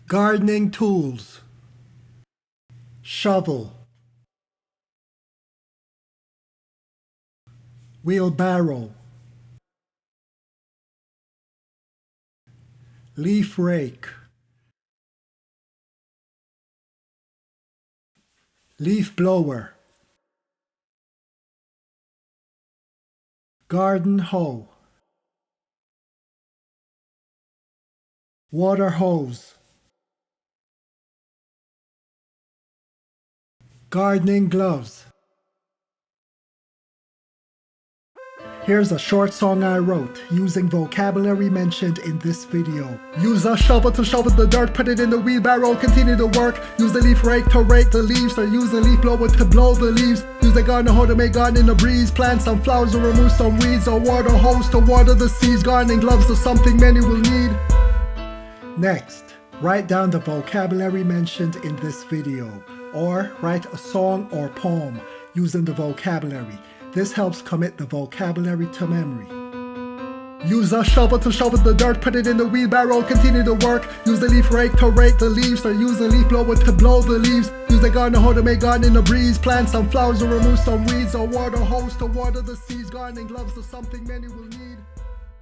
Gardening tools. Shovel. Wheelbarrow. Leaf rake. Leaf blower. Garden hoe. Water hose. Gardening gloves. Here's a short song I wrote using vocabulary mentioned in this video. Use a shovel to shovel the dirt, put it in the wheelbarrow, continue to work. Use the leaf rake to rake the leaves, or use the leaf blower to blow the leaves. Use a garden hoe to make garden in a breeze. Plant some flowers or remove some weeds, or water hose to water the seeds. Gardening gloves are something many will need. Next, write down the vocabulary mentioned in this video, or write a song or poem using the vocabulary. This helps commit the vocabulary to memory. Use a shovel to shovel the dirt, put it in the wheelbarrow, continue to work. Use the leaf rake to rake the leaves, or use the leaf blower to blow the leaves. Use a garden hoe to make garden in a breeze. Plant some flowers or remove some weeds, or water hose to water the seeds. Gardening gloves are something many will need.